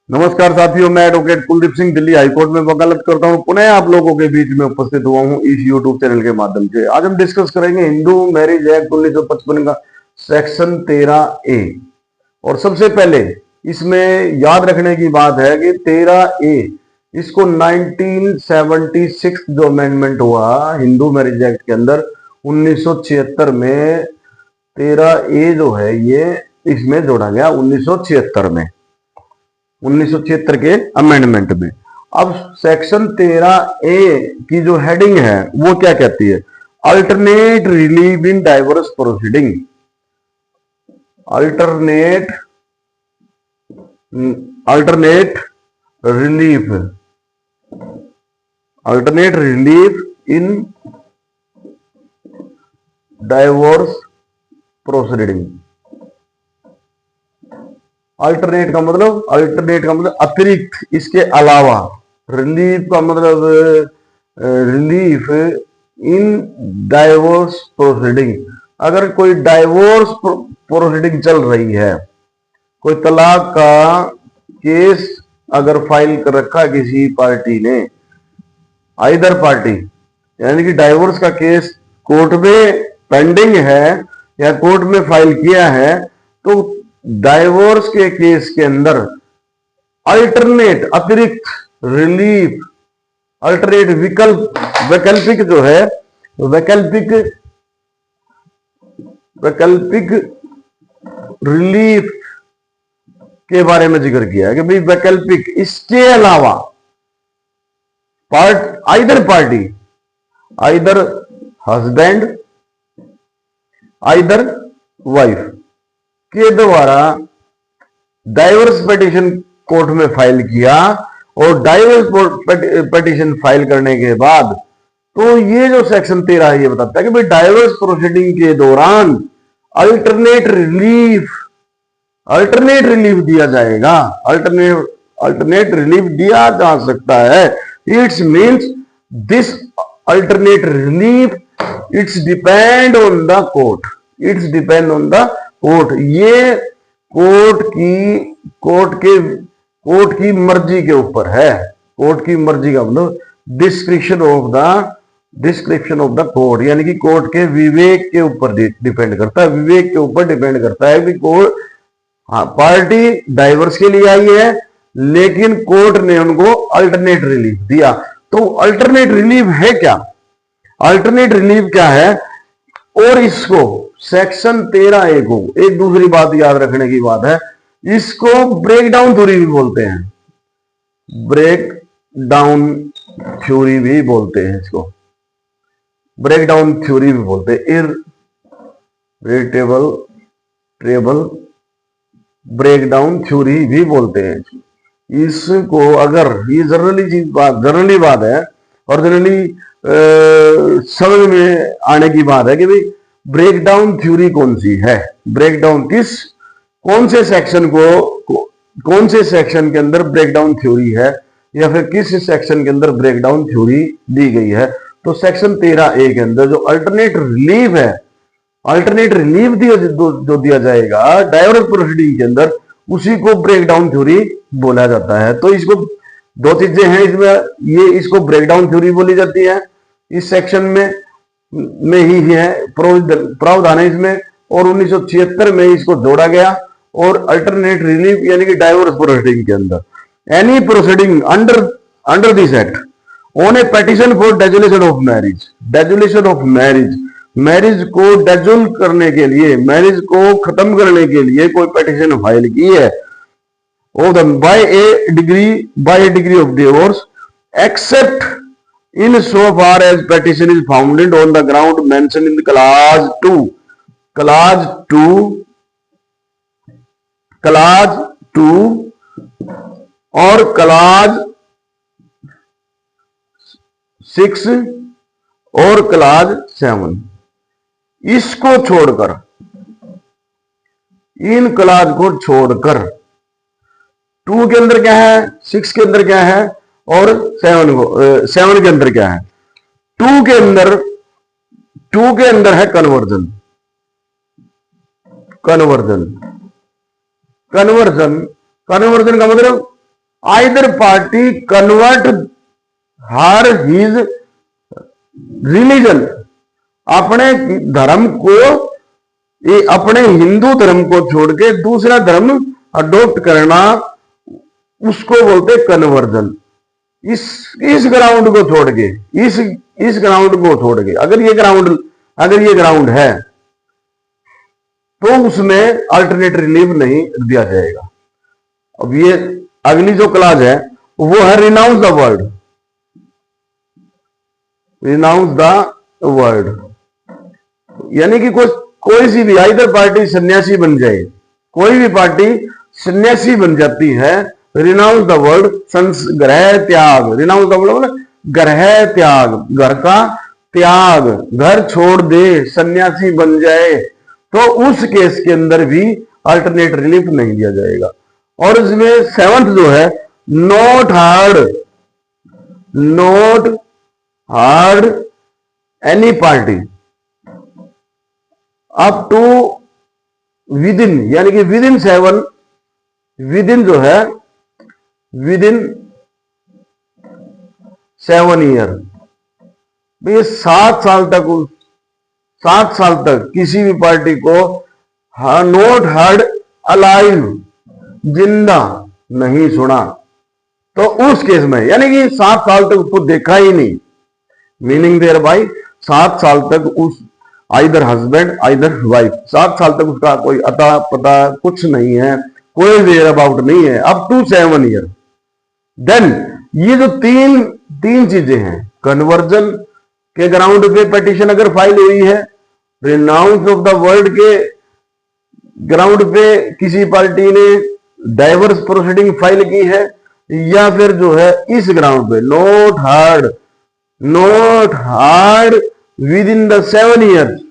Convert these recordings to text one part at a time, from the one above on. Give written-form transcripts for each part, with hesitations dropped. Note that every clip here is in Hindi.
नमस्कार साथियों, मैं एडवोकेट कुलदीप सिंह दिल्ली हाईकोर्ट में वकालत करता हूं। पुनः आप लोगों के बीच में उपस्थित हुआ हूं इस यूट्यूब चैनल के माध्यम से। आज हम डिस्कस करेंगे हिंदू मैरिज एक्ट 1955 का सेक्शन 13A। और सबसे पहले इसमें याद रखने की बात है कि 13A इसको 1976 जो अमेंडमेंट हुआ हिंदू मैरिज एक्ट के अंदर 1976 में 13A जो है ये इसमें जोड़ा गया 1976 में, 1976 के अमेंडमेंट में। अब सेक्शन 13A की जो हेडिंग है वो क्या कहती है? Alternate relief in divorce proceeding. Alternate relief in divorce proceeding. Alternate का मतलब अतिरिक्त, इसके अलावा। रिलीफ का मतलब रिलीफ इन डाइवोर्स प्रोसीडिंग। अगर कोई डाइवोर्स प्रोसीडिंग चल रही है, कोई तलाक का केस अगर फाइल कर रखा है किसी पार्टी ने, आइदर पार्टी, यानी कि डाइवोर्स का केस कोर्ट में पेंडिंग है या कोर्ट में फाइल किया है, तो डाइवोर्स के केस के अंदर अल्टरनेट, अतिरिक्त, रिलीफ, अल्टरनेट, वैकल्पिक जो है, वैकल्पिक रिलीफ के बारे में जिक्र किया है कि भाई वैकल्पिक, इसके अलावा either party, either husband, either wife के द्वारा डाइवोर्स पिटीशन कोर्ट में फाइल किया, और डाइवोर्स पिटीशन फाइल करने के बाद तो ये जो सेक्शन 13 है ये बताता है कि भाई डाइवोर्स प्रोसीडिंग के दौरान अल्टरनेट रिलीफ दिया जाएगा। अल्टरनेट रिलीफ दिया जा सकता है। It's means this alternate relief it's depend on the court. ये कोर्ट की मर्जी के ऊपर है। कोर्ट की मर्जी का मतलब डिस्क्रिप्शन ऑफ द कोर्ट, यानी कि कोर्ट के विवेक के ऊपर डिपेंड करता है कि कोर्ट, हाँ, पार्टी डाइवोर्स के लिए आई है लेकिन कोर्ट ने उनको अल्टरनेट रिलीफ दिया। तो अल्टरनेट रिलीफ है क्या? अल्टरनेट रिलीफ क्या है? और इसको सेक्शन 13A को एक दूसरी बात याद रखने की बात है, इसको ब्रेक डाउन थ्योरी भी बोलते हैं। ब्रेक डाउन थ्योरी भी बोलते हैं इसको, ब्रेक डाउन थ्योरी भी बोलते हैं। इररिटेबल ब्रेक डाउन थ्योरी भी बोलते हैं इसको। अगर ये जनरली बात है और जनरली समझ में आने की बात है कि भाई ब्रेक डाउन थ्योरी कौन सी है, ब्रेक डाउन कौन से सेक्शन के अंदर ब्रेक डाउन थ्योरी है, या फिर किस सेक्शन के अंदर ब्रेक डाउन थ्योरी दी गई है। तो सेक्शन 13A के अंदर जो अल्टरनेट रिलीफ है, अल्टरनेट रिलीफ जो दिया जाएगा डाइवोर्स प्रोसीडिंग के अंदर, उसी को ब्रेक डाउन थ्योरी बोला जाता है। तो इसको दो चीजें हैं इसमें, ये इसको ब्रेक डाउन थ्योरी बोली जाती है, इस सेक्शन में ही है, प्रावधान है इसमें, और 1976 में इसको जोड़ा गया। और अल्टरनेट रिलीफ यानी कि डाइवोर्स प्रोसीडिंग के अंदर any proceeding under this act on a petition for dissolution of marriage को डेजुल करने के लिए, मैरिज को खत्म करने के लिए कोई पेटिशन फाइल की है by a degree of divorce except in so far as petition is founded on the ground mentioned in clause 2 और clause 6 और clause 7, इसको छोड़कर, इन क्लाज को छोड़कर 2 के अंदर क्या है, 6 के अंदर क्या है, और 7 के अंदर क्या है। 2 के अंदर है कन्वर्जन। कन्वर्जन का मतलब either party convert her his religion, अपने धर्म को, अपने हिंदू धर्म को छोड़ के दूसरा धर्म अडॉप्ट करना, उसको बोलते कन्वर्जन। इस ग्राउंड को छोड़ के, इस ग्राउंड को छोड़ के अगर ये ग्राउंड है तो उसमें अल्टरनेट रिलीफ नहीं दिया जाएगा। अब ये अगली जो क्लास है वो है renounce the word, renounce the word, यानी कि कोई सी भी आइदर पार्टी सन्यासी बन जाए, कोई भी पार्टी सन्यासी बन जाती है। रिनाउंस द वर्ड, ग्रह त्याग, रिनाउंस द वर्ड ग्रह त्याग, घर का त्याग, घर छोड़ दे, सन्यासी बन जाए, तो उस केस के अंदर भी अल्टरनेट रिलीफ नहीं दिया जाएगा। और इसमें 7th जो है, not hard any party up to within, यानी कि विदिन 7, विदिन जो है विदिन 7 ईयर, ये 7 साल तक किसी भी पार्टी को नॉट हर्ड अलाइव, जिंदा नहीं सुना, तो उस केस में, यानी कि 7 साल तक उसको देखा ही नहीं, मीनिंग देयर बाय 7 साल तक उस आइदर हस्बैंड आइदर वाइफ, 7 साल तक उसका कोई अता पता कुछ नहीं है, कोई वेयर अबाउट नहीं है, अप टू 7 ईयर। देन ये जो तीन चीजें हैं, कन्वर्जन के ग्राउंड पे पिटीशन अगर फाइल हुई है, रिनाउंस ऑफ द वर्ड के ग्राउंड पे किसी पार्टी ने डाइवर्स प्रोसीडिंग फाइल की है, या फिर जो है इस ग्राउंड पे not hard with in the 7 years,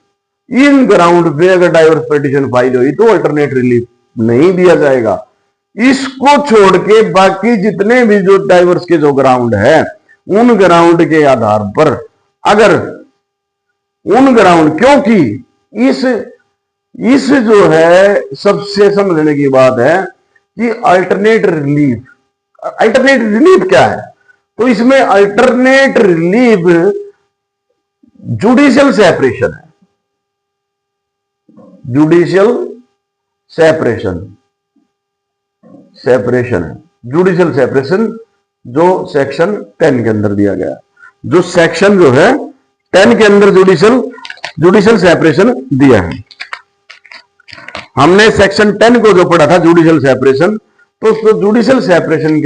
in ground पे अगर डाइवर्स पिटीशन फाइल हुई तो अल्टरनेट रिलीफ नहीं दिया जाएगा। इसको छोड़ के बाकी जितने भी जो डाइवर्स के जो ग्राउंड है, उन ग्राउंड के आधार पर अगर उन ग्राउंड, क्योंकि इस जो है सबसे समझने की बात है कि अल्टरनेट रिलीफ क्या है, तो इसमें अल्टरनेट रिलीफ जुडिशियल सेपरेशन है, जुडिशियल सेपरेशन है, जुडिशियल सेपरेशन जो सेक्शन 10 के अंदर दिया गया, जो सेक्शन जो है 10 के अंदर जुडिशियल सेपरेशन दिया है। हमने सेक्शन 10 को जो पढ़ा था जुडिशियल सेपरेशन, तो उस जुडिशियल सेपरेशन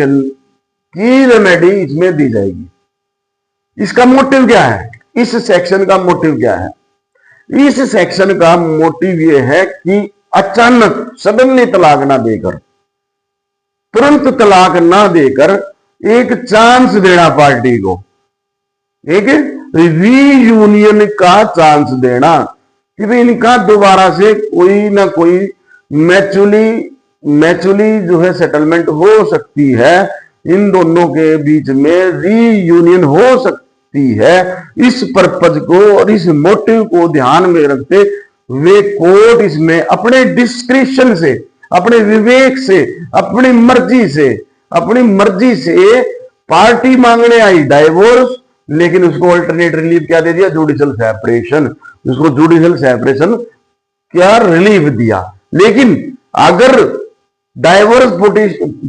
की रेमेडी इसमें दी जाएगी। इसका मोटिव क्या है, इस सेक्शन का मोटिव क्या है? इस सेक्शन का मोटिव यह है कि अचानक सडनली तलाक ना देकर, तुरंत तलाक ना देकर एक चांस देना पार्टी को, एक रीयूनियन का चांस देना कि भाई इनका दोबारा से कोई ना कोई मैचुअली जो है सेटलमेंट हो सकती है, इन दोनों के बीच में रीयूनियन हो सकती है। इस पर्पज को और इस मोटिव को ध्यान में रखते वे कोर्ट इसमें अपने डिस्क्रिप्शन से, अपने विवेक से, अपनी मर्जी से पार्टी मांगने आई डाइवोर्स, लेकिन उसको अल्टरनेट रिलीफ क्या दे दिया? Judicial separation. उसको जुडिशियल सेपरेशन क्या रिलीफ दिया। लेकिन अगर डाइवोर्स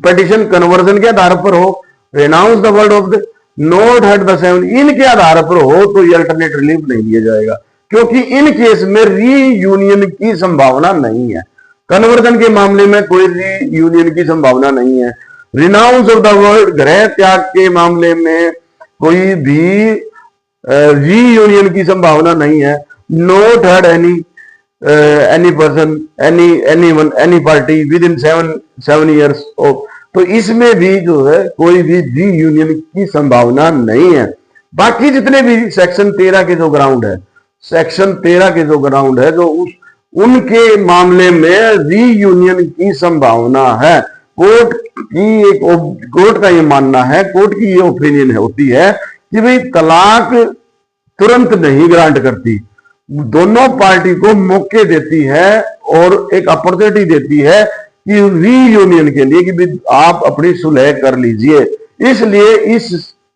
पिटीशन कन्वर्जन के आधार पर हो, renounce the world of the not heard the 7, इनके आधार पर हो, तो ये अल्टरनेट रिलीफ नहीं दिया जाएगा, क्योंकि इन केस में रीयूनियन की संभावना नहीं है। कन्वर्जन के मामले में कोई रीयूनियन की संभावना नहीं है। रिनाउंस ऑफ द वर्ड गृह त्याग के मामले में कोई भी रीयूनियन की संभावना नहीं है। Not heard any person any party with in 7 years of, तो इसमें भी जो है कोई भी रीयूनियन की संभावना नहीं है। बाकी जितने भी सेक्शन 13 के जो ग्राउंड है, सेक्शन 13 के जो ग्राउंड है, जो उनके मामले में रीयूनियन की संभावना है। कोर्ट का ये मानना है, कोर्ट की ये ओपिनियन होती है कि भाई तलाक तुरंत नहीं ग्रांट करती, दोनों पार्टी को मौके देती है और एक अपॉर्चुनिटी देती है कि रीयूनियन के लिए कि भी आप अपनी सुलह कर लीजिए। इसलिए इस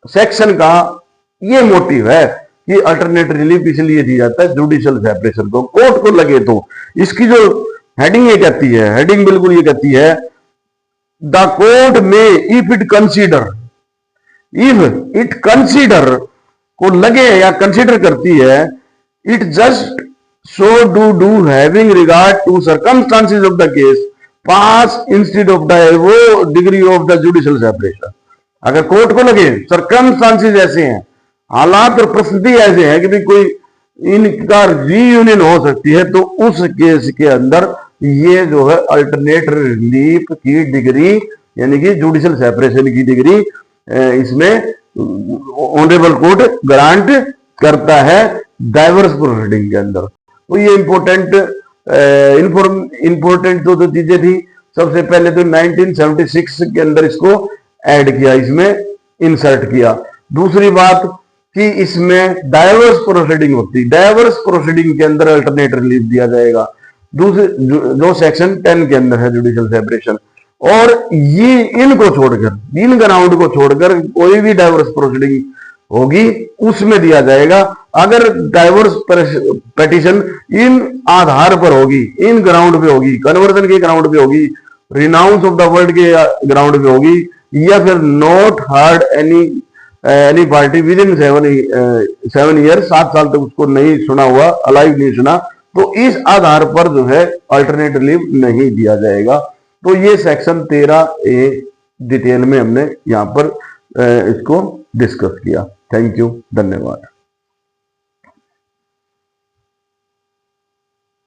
सेक्शन का ये मोटिव है कि अल्टरनेट रिलीफ इसलिए दी जाता है जुडिशियल सेपरेशन को, कोर्ट को लगे तो। इसकी जो हेडिंग ये कहती है, हेडिंग बिल्कुल ये कहती है, द कोर्ट में इफ इट कंसीडर को लगे या कंसीडर करती है, it just so do having regard to circumstances of the case pass instead of the वो degree of the judicial separation. अगर कोर्ट को लगे सर्कमस्टांसेस ऐसे हैं, हालात और परिस्थिति ऐसे हैं कि भी कोई इनका रीयूनियन हो सकती है, तो उस केस के अंदर ये जो है अल्टरनेट रिलीफ की डिग्री यानी कि जुडिशियल सेपरेशन की डिग्री इसमें ऑनरेबल कोर्ट ग्रांट करता है डाइवर्स प्रोसीडिंग के अंदर। तो ये इंपॉर्टेंट तो चीजें थी। सबसे पहले तो 1976 के अंदर इसको ऐड किया, इसमें इंसर्ट किया। दूसरी बात कि इसमें डाइवर्स प्रोसीडिंग होती, डाइवर्स प्रोसीडिंग के अंदर अल्टरनेट रिलीफ दिया जाएगा। दूसरे जो सेक्शन 10 के अंदर है जुडिशियल सेपरेशन, और ये इनको छोड़कर, इन ग्राउंड को छोड़कर कोई भी डाइवर्स प्रोसीडिंग होगी उसमें दिया जाएगा। अगर डाइवोर्स पिटीशन इन आधार पर होगी, इन ग्राउंड पे होगी, कन्वर्जन के ग्राउंड पे होगी, रिनाउंस ऑफ द वर्ल्ड के ग्राउंड पे होगी, या फिर not heard any party with in 7 year, 7 साल तक उसको नहीं सुना हुआ, अलाइव नहीं सुना, तो इस आधार पर जो है अल्टरनेट रिलीफ नहीं दिया जाएगा। तो ये सेक्शन 13A डिटेल में हमने यहाँ पर इसको डिस्कस किया। थैंक यू, धन्यवाद।